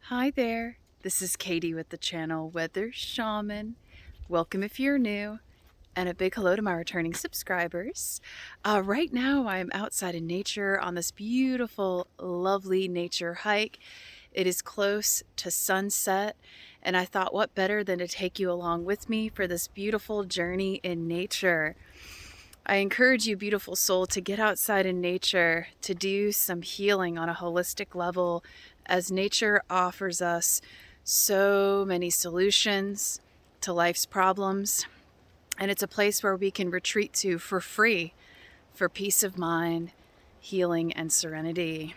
Hi there, this is Katie with the channel Weather Shaman. Welcome if you're new, and a big hello to my returning subscribers. Right now I'm outside in nature on this beautiful, lovely nature hike. It is close to sunset, and I thought what better than to take you along with me for this beautiful journey in nature. I encourage you, beautiful soul, to get outside in nature, to do some healing on a holistic level, as nature offers us so many solutions to life's problems. And it's a place where we can retreat to for free, for peace of mind, healing, and serenity.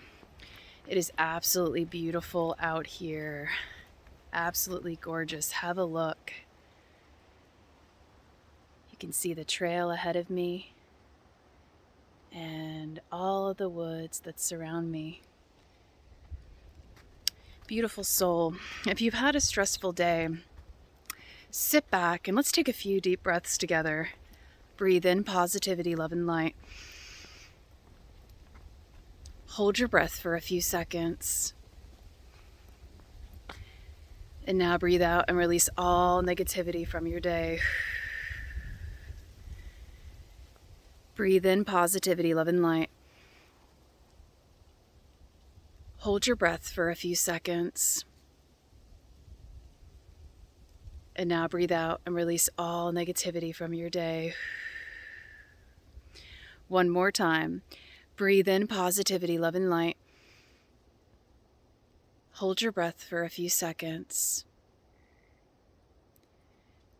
It is absolutely beautiful out here. Absolutely gorgeous. Have a look. You can see the trail ahead of me and all of the woods that surround me. Beautiful soul, if you've had a stressful day, sit back and let's take a few deep breaths together. Breathe in positivity, love, and light. Hold your breath for a few seconds. And now breathe out and release all negativity from your day. Breathe in positivity, love, and light. Hold your breath for a few seconds. And now breathe out and release all negativity from your day. One more time. Breathe in positivity, love, and light. Hold your breath for a few seconds.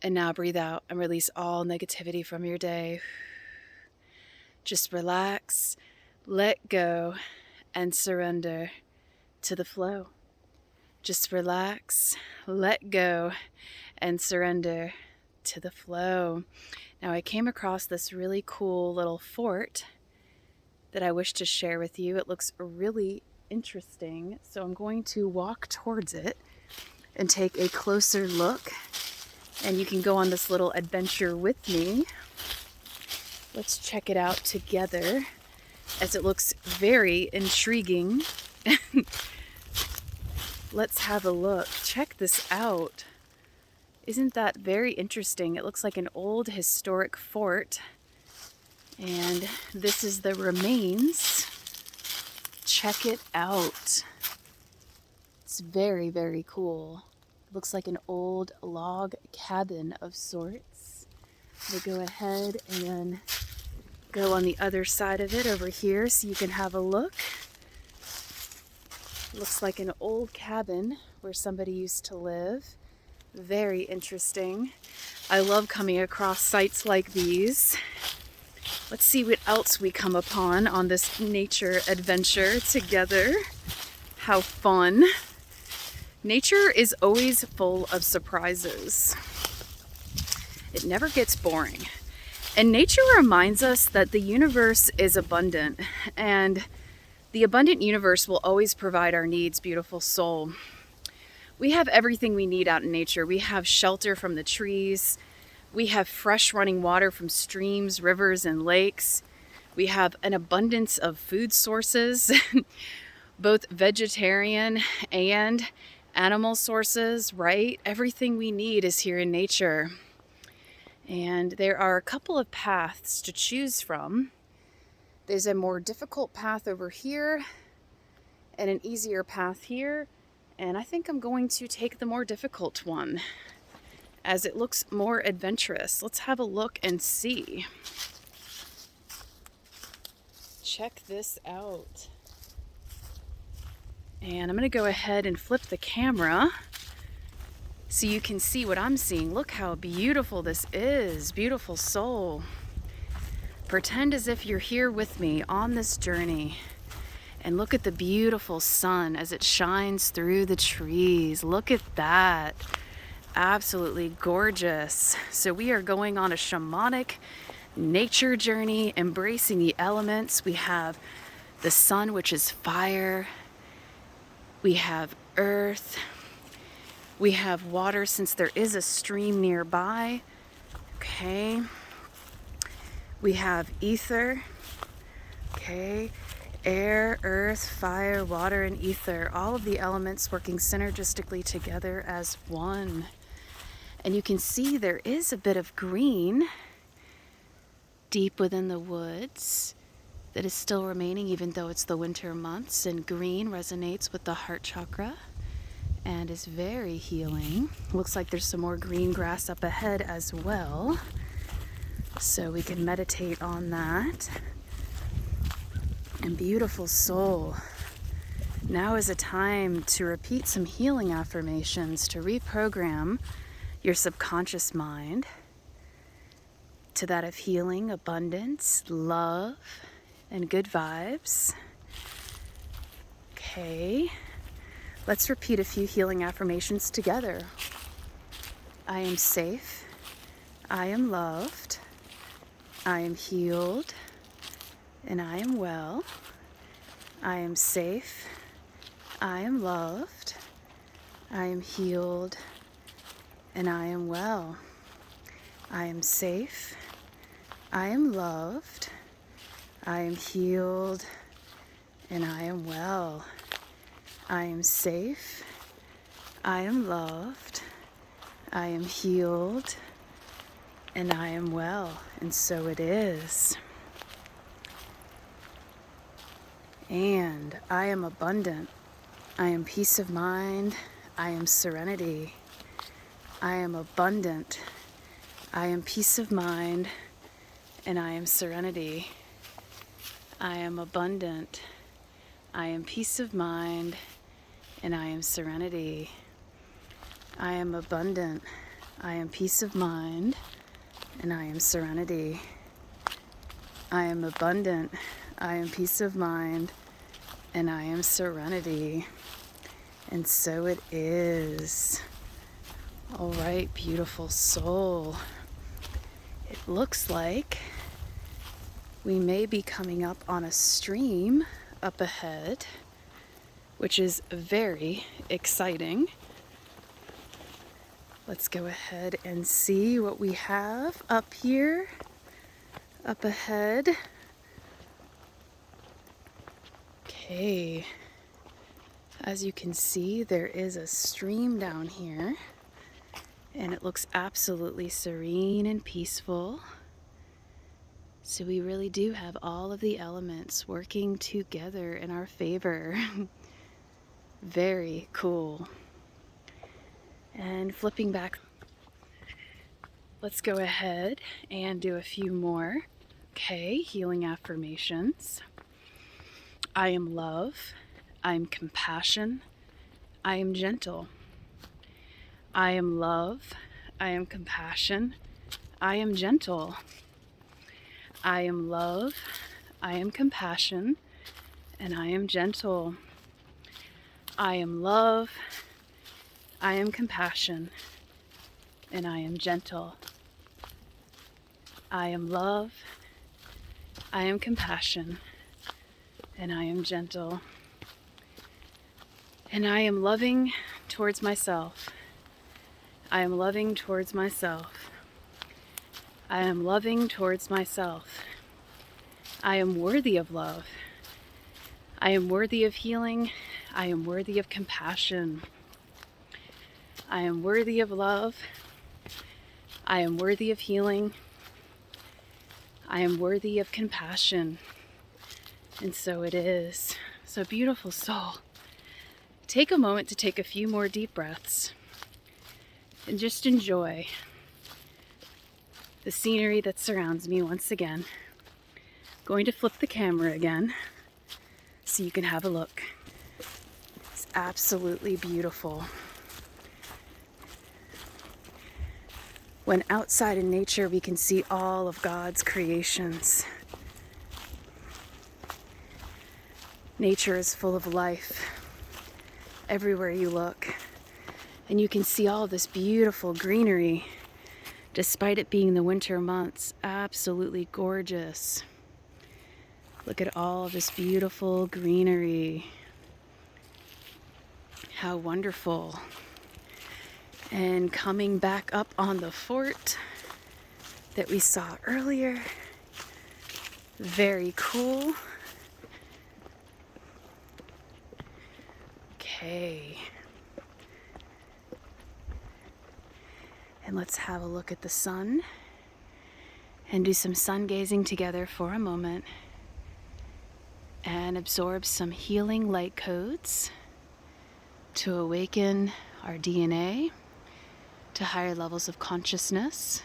And now breathe out and release all negativity from your day. Just relax, let go, and surrender to the flow. Just relax, let go, and surrender to the flow. Now, I came across this really cool little fort that I wish to share with you. It looks really interesting, so I'm going to walk towards it and take a closer look, and you can go on this little adventure with me. Let's check it out together, as it looks very intriguing. Let's have a look. Check this out. Isn't that very interesting? It looks like an old historic fort, and this is the remains. Check it out. It's very, very cool. It looks like an old log cabin of sorts. We'll go ahead and go on the other side of it over here so you can have a look. Looks like an old cabin where somebody used to live. Very interesting. I love coming across sites like these. Let's see what else we come upon on this nature adventure together. How fun. Nature is always full of surprises. It never gets boring. And nature reminds us that the universe is abundant, and the abundant universe will always provide our needs, beautiful soul. We have everything we need out in nature. We have shelter from the trees. We have fresh running water from streams, rivers, and lakes. We have an abundance of food sources, both vegetarian and animal sources, right? Everything we need is here in nature. And there are a couple of paths to choose from. There's a more difficult path over here and an easier path here. And I think I'm going to take the more difficult one, as it looks more adventurous. Let's have a look and see. Check this out. And I'm going to go ahead and flip the camera so you can see what I'm seeing. Look how beautiful this is. Beautiful soul. Pretend as if you're here with me on this journey. And look at the beautiful sun as it shines through the trees. Look at that. Absolutely gorgeous. So we are going on a shamanic nature journey, embracing the elements. We have the sun, which is fire. We have earth. We have water, since there is a stream nearby. Okay. We have ether. Okay. air, earth, fire, water, and ether, all of the elements working synergistically together as one. And you can see there is a bit of green deep within the woods that is still remaining even though it's the winter months, and green resonates with the heart chakra and is very healing. Looks like there's some more green grass up ahead as well, so we can meditate on that. And beautiful soul, now is a time to repeat some healing affirmations to reprogram your subconscious mind to that of healing, abundance, love, and good vibes. Okay, let's repeat a few healing affirmations together. I am safe. I am loved. I am healed. And I am well. I am safe. I am loved. I am healed. And I am well. I am safe. I am loved. I am healed. And I am well. I am safe. I am loved. I am healed. And I am well. And so it is. And I am abundant. I am peace of mind. I am serenity. I am abundant. I am peace of mind. And I am serenity. I am abundant. I am peace of mind. And I am serenity. I am abundant. I am peace of mind. And I am serenity. I am abundant. I am peace of mind, and I am serenity. And so it is. All right, beautiful soul. It looks like we may be coming up on a stream up ahead, which is very exciting. Let's go ahead and see what we have up here, up ahead. Okay, as you can see, there is a stream down here, and it looks absolutely serene and peaceful. So we really do have all of the elements working together in our favor. Very cool. And flipping back, let's go ahead and do a few more. Okay, healing affirmations. I am love. I am compassion. I am gentle. I am love. I am compassion. I am gentle. I am love. I am compassion. And I am gentle. I am love. I am compassion. And I am gentle. I am love. I am compassion. And I am gentle. And I am loving towards myself. I am loving towards myself. I am loving towards myself. I am worthy of love. I am worthy of healing. I am worthy of compassion. I am worthy of love. I am worthy of healing. I am worthy of compassion. And so it is. So beautiful soul. Take a moment to take a few more deep breaths and just enjoy the scenery that surrounds me once again. Going to flip the camera again so you can have a look. It's absolutely beautiful. When outside in nature, we can see all of God's creations. Nature is full of life everywhere you look. And you can see all this beautiful greenery, despite it being the winter months. Absolutely gorgeous. Look at all of this beautiful greenery. How wonderful. And coming back up on the fort that we saw earlier. Very cool. Okay. And let's have a look at the sun and do some sun gazing together for a moment and absorb some healing light codes to awaken our DNA to higher levels of consciousness,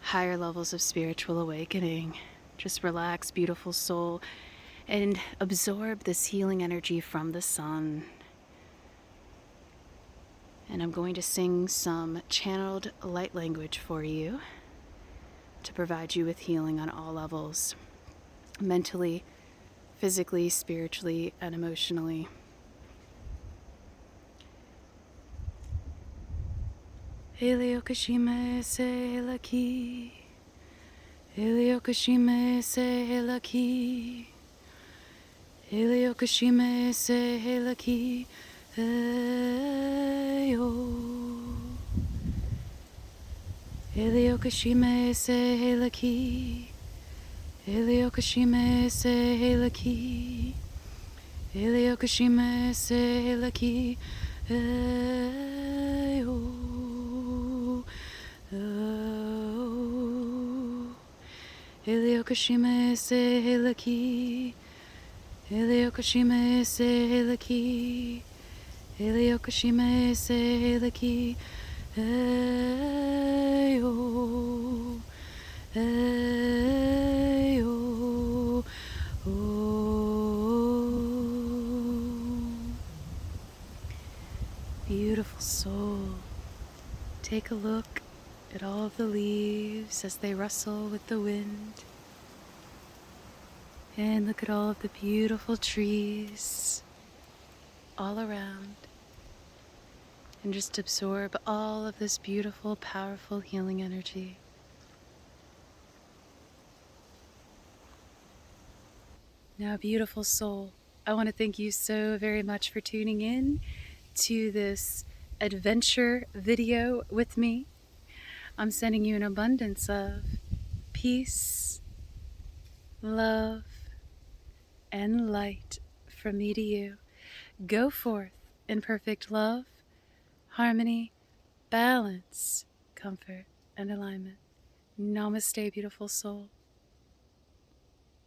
higher levels of spiritual awakening. Just relax, beautiful soul, and absorb this healing energy from the sun. And I'm going to sing some channeled light language for you to provide you with healing on all levels, mentally, physically, spiritually, and emotionally. Eliokashime se laki, Eliokashime se laki, Eliokashime se laki, Eyo. Eliokashime se laki, Eliokashime se laki, Eliokashime se laki, Eyo. Eliokashime se laki, Eliokashime se laki, Eliokashime se laki, Eyo, Eyo, Beautiful soul, take a look at all of the leaves as they rustle with the wind. And look at all of the beautiful trees all around. And just absorb all of this beautiful, powerful healing energy. Now, beautiful soul, I want to thank you so very much for tuning in to this adventure video with me. I'm sending you an abundance of peace, love, and light from me to you. Go forth in perfect love, harmony, balance, comfort, and alignment. Namaste, beautiful soul.